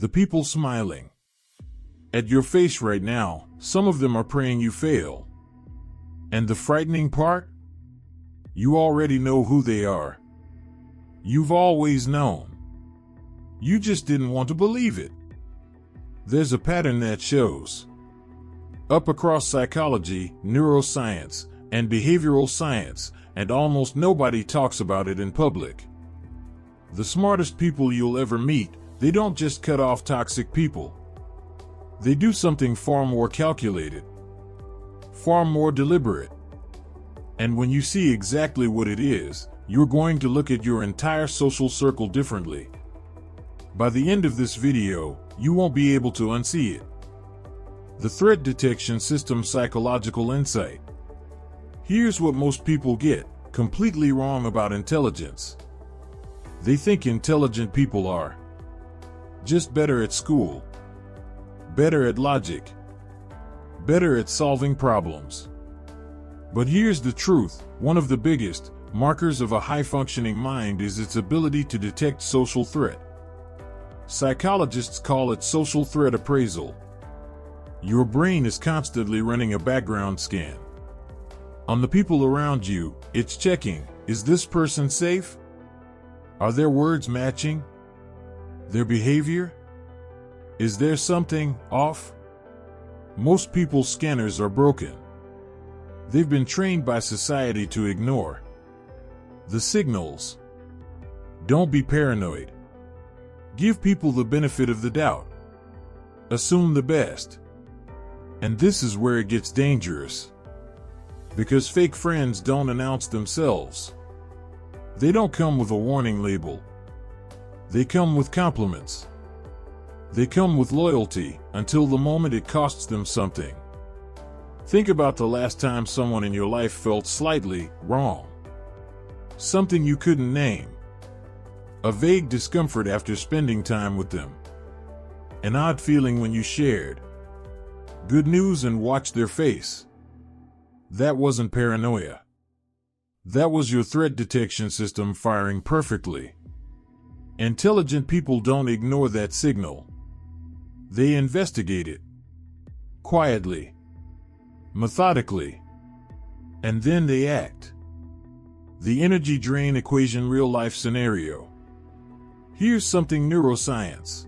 The people smiling at your face right now, some of them are praying you fail. And the frightening part? You already know who they are. You've always known. You just didn't want to believe it. There's a pattern that shows up across psychology, neuroscience, and behavioral science, and almost nobody talks about it in public. The smartest people you'll ever meet, they don't just cut off toxic people. They do something far more calculated, far more deliberate. And when you see exactly what it is, you're going to look at your entire social circle differently. By the end of this video, you won't be able to unsee it. The threat detection system's psychological insight. Here's what most people get completely wrong about intelligence. They think intelligent people are just better at school, better at logic, better at solving problems. But here's the truth: one of the biggest markers of a high-functioning mind is its ability to detect social threat. Psychologists call it social threat appraisal. Your brain is constantly running a background scan on the people around you. It's checking, is this person safe? Are their words matching their behavior? Is there something off? Most people's scanners are broken. They've been trained by society to ignore the signals. Don't be paranoid. Give people the benefit of the doubt. Assume the best. And this is where it gets dangerous. Because fake friends don't announce themselves. They don't come with a warning label. They come with compliments. They come with loyalty until the moment it costs them something. Think about the last time someone in your life felt slightly wrong. Something you couldn't name. A vague discomfort after spending time with them. An odd feeling when you shared good news and watched their face. That wasn't paranoia. That was your threat detection system firing perfectly. Intelligent people don't ignore that signal. They investigate it. Quietly. Methodically. And then they act. The energy drain equation real-life scenario. Here's something neuroscience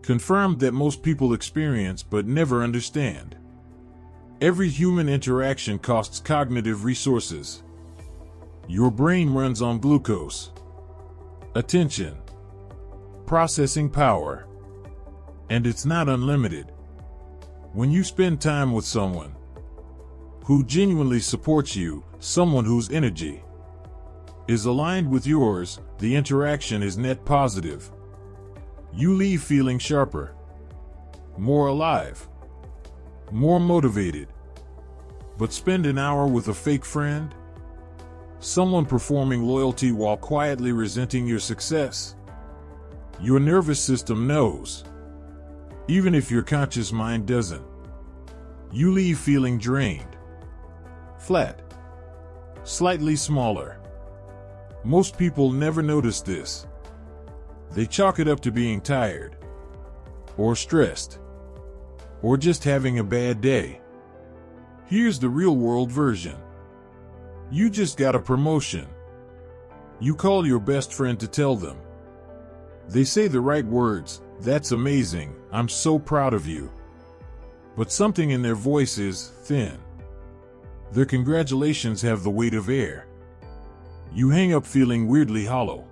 confirmed that most people experience but never understand. Every human interaction costs cognitive resources. Your brain runs on glucose, attention, processing power, and it's not unlimited. When you spend time with someone who genuinely supports you, someone whose energy is aligned with yours, the interaction is net positive. You leave feeling sharper, more alive, more motivated. But spend an hour with a fake friend? Someone performing loyalty while quietly resenting your success? Your nervous system knows, even if your conscious mind doesn't. You leave feeling drained, flat, slightly smaller. Most people never notice this. They chalk it up to being tired, or stressed, or just having a bad day. Here's the real-world version. You just got a promotion. You call your best friend to tell them. They say the right words: "That's amazing, I'm so proud of you." But something in their voice is thin. Their congratulations have the weight of air. You hang up feeling weirdly hollow,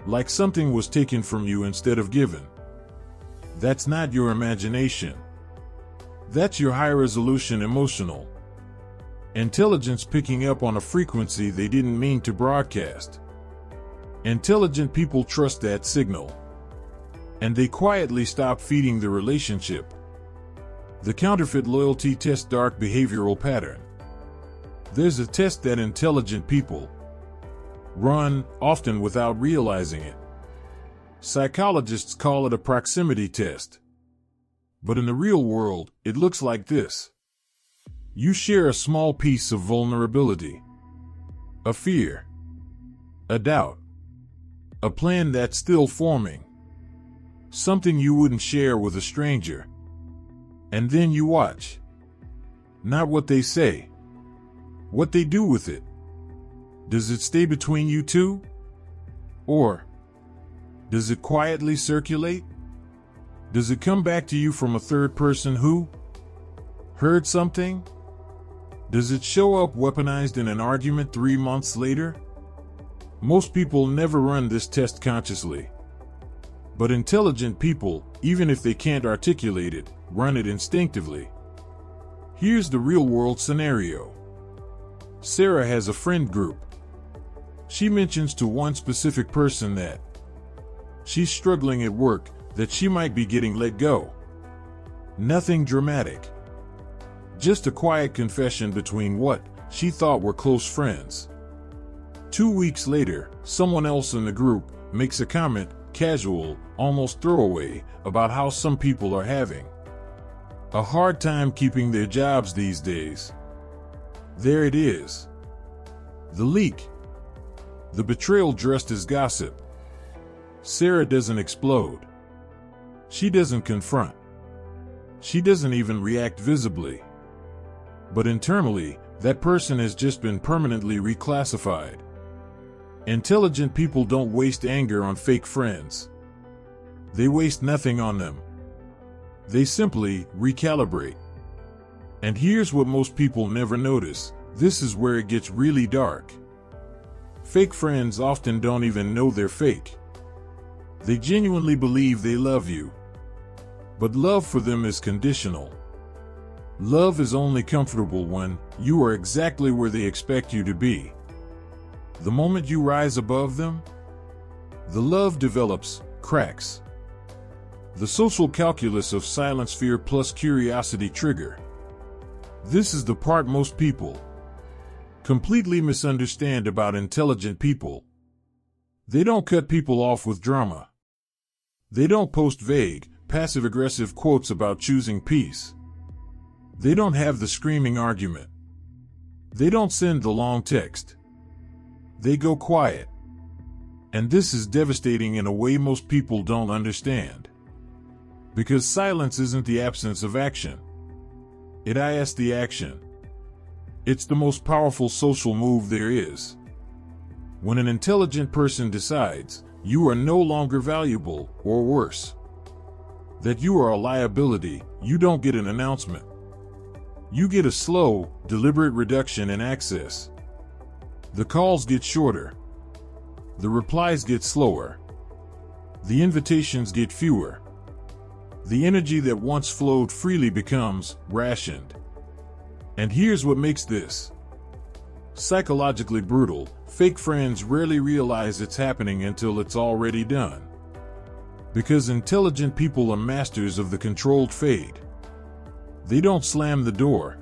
like something was taken from you instead of given. That's not your imagination. That's your high-resolution emotional intelligence picking up on a frequency they didn't mean to broadcast. Intelligent people trust that signal, and they quietly stop feeding the relationship. The Counterfeit Loyalty Test dark behavioral pattern. There's a test that intelligent people run, often without realizing it. Psychologists call it a proximity test. But in the real world, it looks like this. You share a small piece of vulnerability, a fear, a doubt, a plan that's still forming. something you wouldn't share with a stranger. And then you watch. Not what they say, what they do with it. Does it stay between you two? Or does it quietly circulate? Does it come back to you from a third person who heard something? Does it show up weaponized in an argument 3 months later? Most people never run this test consciously. But intelligent people, even if they can't articulate it, run it instinctively. Here's the real-world scenario. Sarah has a friend group. She mentions to one specific person that she's struggling at work, that she might be getting let go. Nothing dramatic. Just a quiet confession between what she thought were close friends. 2 weeks later, someone else in the group makes a comment, casual, almost throwaway, about how some people are having a hard time keeping their jobs these days. There it is. The leak. The betrayal dressed as gossip. Sarah doesn't explode. She doesn't confront. She doesn't even react visibly. But internally, that person has just been permanently reclassified. Intelligent people don't waste anger on fake friends. They waste nothing on them. They simply recalibrate. And here's what most people never notice. This is where it gets really dark. Fake friends often don't even know they're fake. They genuinely believe they love you. But love for them is conditional. Love is only comfortable when you are exactly where they expect you to be. The moment you rise above them, the love develops, cracks. The social calculus of silence, fear plus curiosity trigger. This is the part most people completely misunderstand about intelligent people. They don't cut people off with drama. They don't post vague, passive-aggressive quotes about choosing peace. They don't have the screaming argument. They don't send the long text. They go quiet. And this is devastating in a way most people don't understand. Because silence isn't the absence of action. It is the action. It's the most powerful social move there is. When an intelligent person decides you are no longer valuable, or worse, that you are a liability, you don't get an announcement. You get a slow, deliberate reduction in access. The calls get shorter. The replies get slower. The invitations get fewer. The energy that once flowed freely becomes rationed. And here's what makes this psychologically brutal. Fake friends rarely realize it's happening until it's already done. Because intelligent people are masters of the controlled fade. They don't slam the door.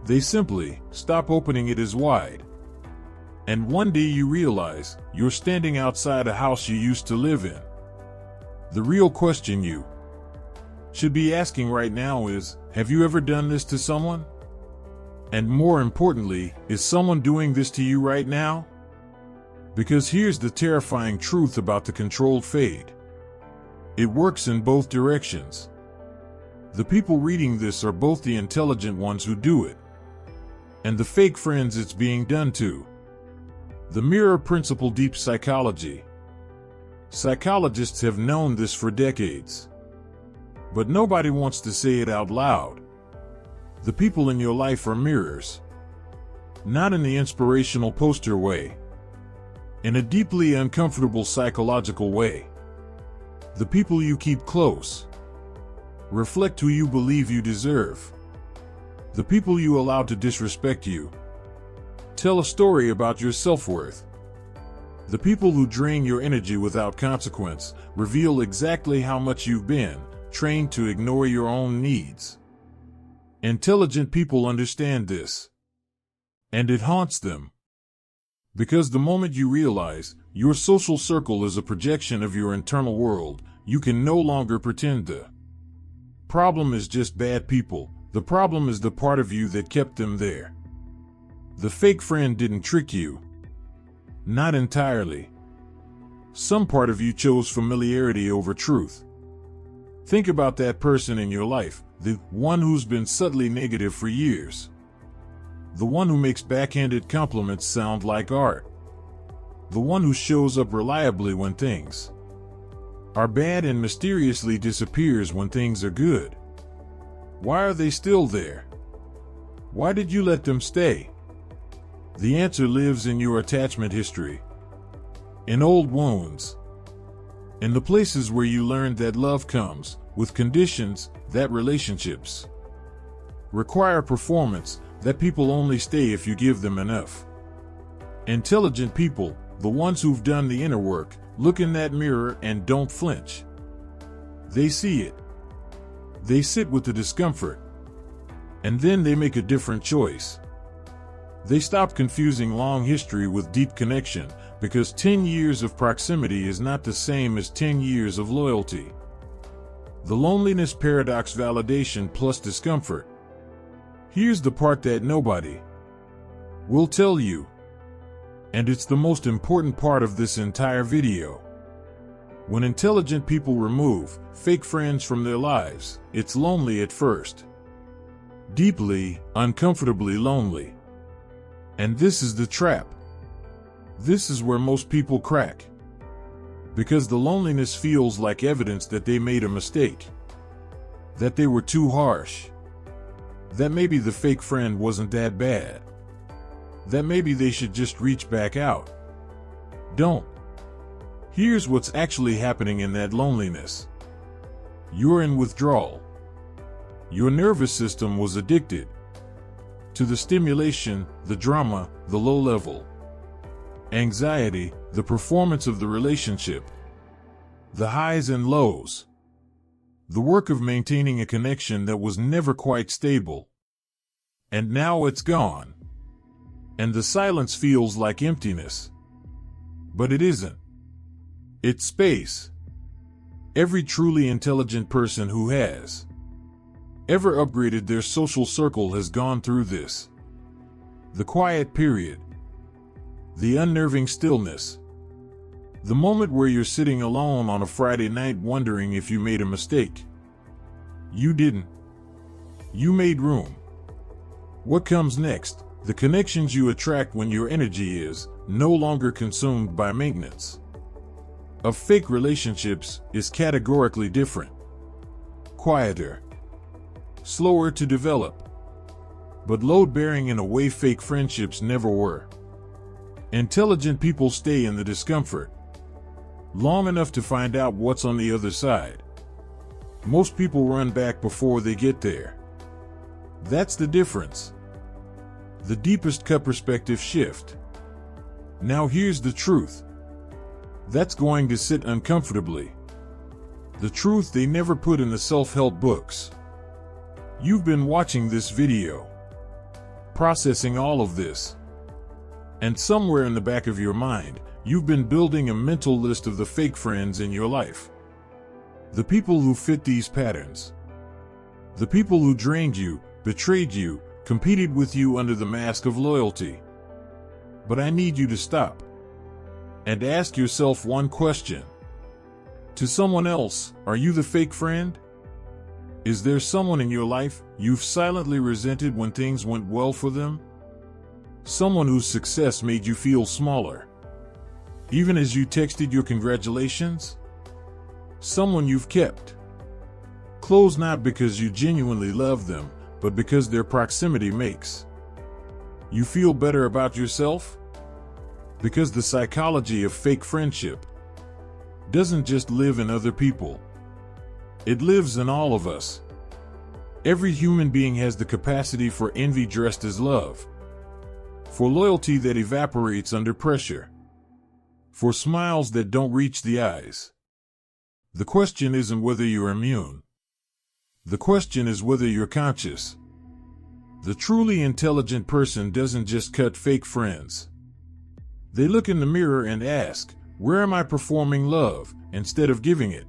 They simply stop opening it as wide. And one day you realize you're standing outside a house you used to live in. The real question you should be asking right now is, have you ever done this to someone? And more importantly, is someone doing this to you right now? Because here's the terrifying truth about the controlled fade. It works in both directions. The people reading this are both the intelligent ones who do it, and the fake friends it's being done to. The mirror principle, deep psychology. Psychologists have known this for decades. But nobody wants to say it out loud. The people in your life are mirrors. Not in the inspirational poster way. In a deeply uncomfortable psychological way. The people you keep close reflect who you believe you deserve. The people you allow to disrespect you tell a story about your self-worth. The people who drain your energy without consequence reveal exactly how much you've been trained to ignore your own needs. Intelligent people understand this. And it haunts them. Because the moment you realize your social circle is a projection of your internal world, you can no longer pretend the problem is just bad people. The problem is the part of you that kept them there. The fake friend didn't trick you. Not entirely. Some part of you chose familiarity over truth. Think about that person in your life, the one who's been subtly negative for years. The one who makes backhanded compliments sound like art. The one who shows up reliably when things are bad and mysteriously disappears when things are good. Why are they still there? Why did you let them stay? The answer lives in your attachment history, in old wounds, in the places where you learned that love comes with conditions, that relationships require performance, that people only stay if you give them enough. Intelligent people, the ones who've done the inner work, look in that mirror and don't flinch. They see it. They sit with the discomfort. And then they make a different choice. They stop confusing long history with deep connection, because 10 years of proximity is not the same as 10 years of loyalty. The loneliness paradox: validation plus discomfort. Here's the part that nobody will tell you, and it's the most important part of this entire video. When intelligent people remove fake friends from their lives, it's lonely at first. Deeply, uncomfortably lonely. And this is the trap. This is where most people crack. Because the loneliness feels like evidence that they made a mistake. That they were too harsh. That maybe the fake friend wasn't that bad. That maybe they should just reach back out. Don't. Here's what's actually happening in that loneliness. You're in withdrawal. Your nervous system was addicted to the stimulation, the drama, the low level anxiety, the performance of the relationship, the highs and lows, the work of maintaining a connection that was never quite stable. And now it's gone. And the silence feels like emptiness. But it isn't. It's space. Every truly intelligent person who has ever upgraded their social circle has gone through this. The quiet period. The unnerving stillness. The moment where you're sitting alone on a Friday night wondering if you made a mistake. You didn't. You made room. What comes next? The connections you attract when your energy is no longer consumed by maintenance of fake relationships is categorically different. Quieter. Slower to develop. But load-bearing in a way fake friendships never were. Intelligent people stay in the discomfort long enough to find out what's on the other side. Most people run back before they get there. That's the difference. The deepest cut perspective shift. Now here's the truth. That's going to sit uncomfortably. The truth they never put in the self-help books. You've been watching this video, processing all of this. And somewhere in the back of your mind, you've been building a mental list of the fake friends in your life. The people who fit these patterns. The people who drained you, betrayed you, competed with you under the mask of loyalty. But I need you to stop and ask yourself one question. To someone else, are you the fake friend? Is there someone in your life you've silently resented when things went well for them? Someone whose success made you feel smaller, even as you texted your congratulations? Someone you've kept close not because you genuinely love them, but because their proximity makes you feel better about yourself? Because the psychology of fake friendship doesn't just live in other people. It lives in all of us. Every human being has the capacity for envy dressed as love, for loyalty that evaporates under pressure, for smiles that don't reach the eyes. The question isn't whether you're immune. The question is whether you're conscious. The truly intelligent person doesn't just cut fake friends. They look in the mirror and ask, where am I performing love instead of giving it?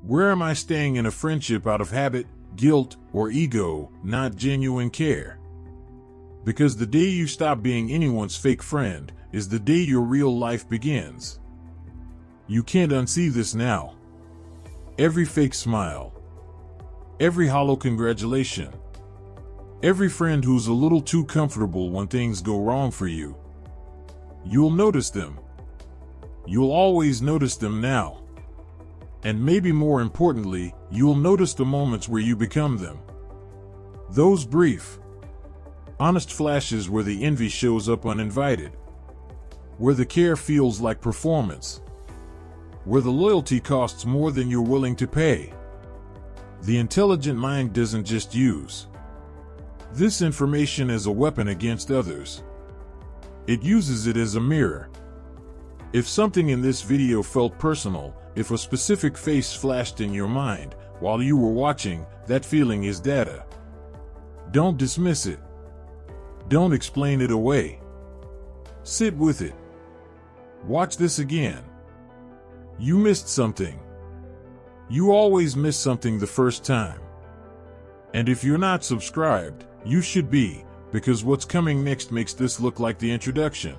Where am I staying in a friendship out of habit, guilt, or ego, not genuine care? Because the day you stop being anyone's fake friend is the day your real life begins. You can't unsee this now. every fake smile, every hollow congratulation, every friend who's a little too comfortable when things go wrong for you. You'll notice them. You'll always notice them now. And maybe more importantly, you'll notice the moments where you become them. Those brief, honest flashes where the envy shows up uninvited, where the care feels like performance, where the loyalty costs more than you're willing to pay. The intelligent mind doesn't just use this information as a weapon against others. It uses it as a mirror. If something in this video felt personal, if a specific face flashed in your mind while you were watching, that feeling is data. Don't dismiss it. Don't explain it away. Sit with it. Watch this again. You missed something. You always miss something the first time. And if you're not subscribed, you should be, because what's coming next makes this look like the introduction.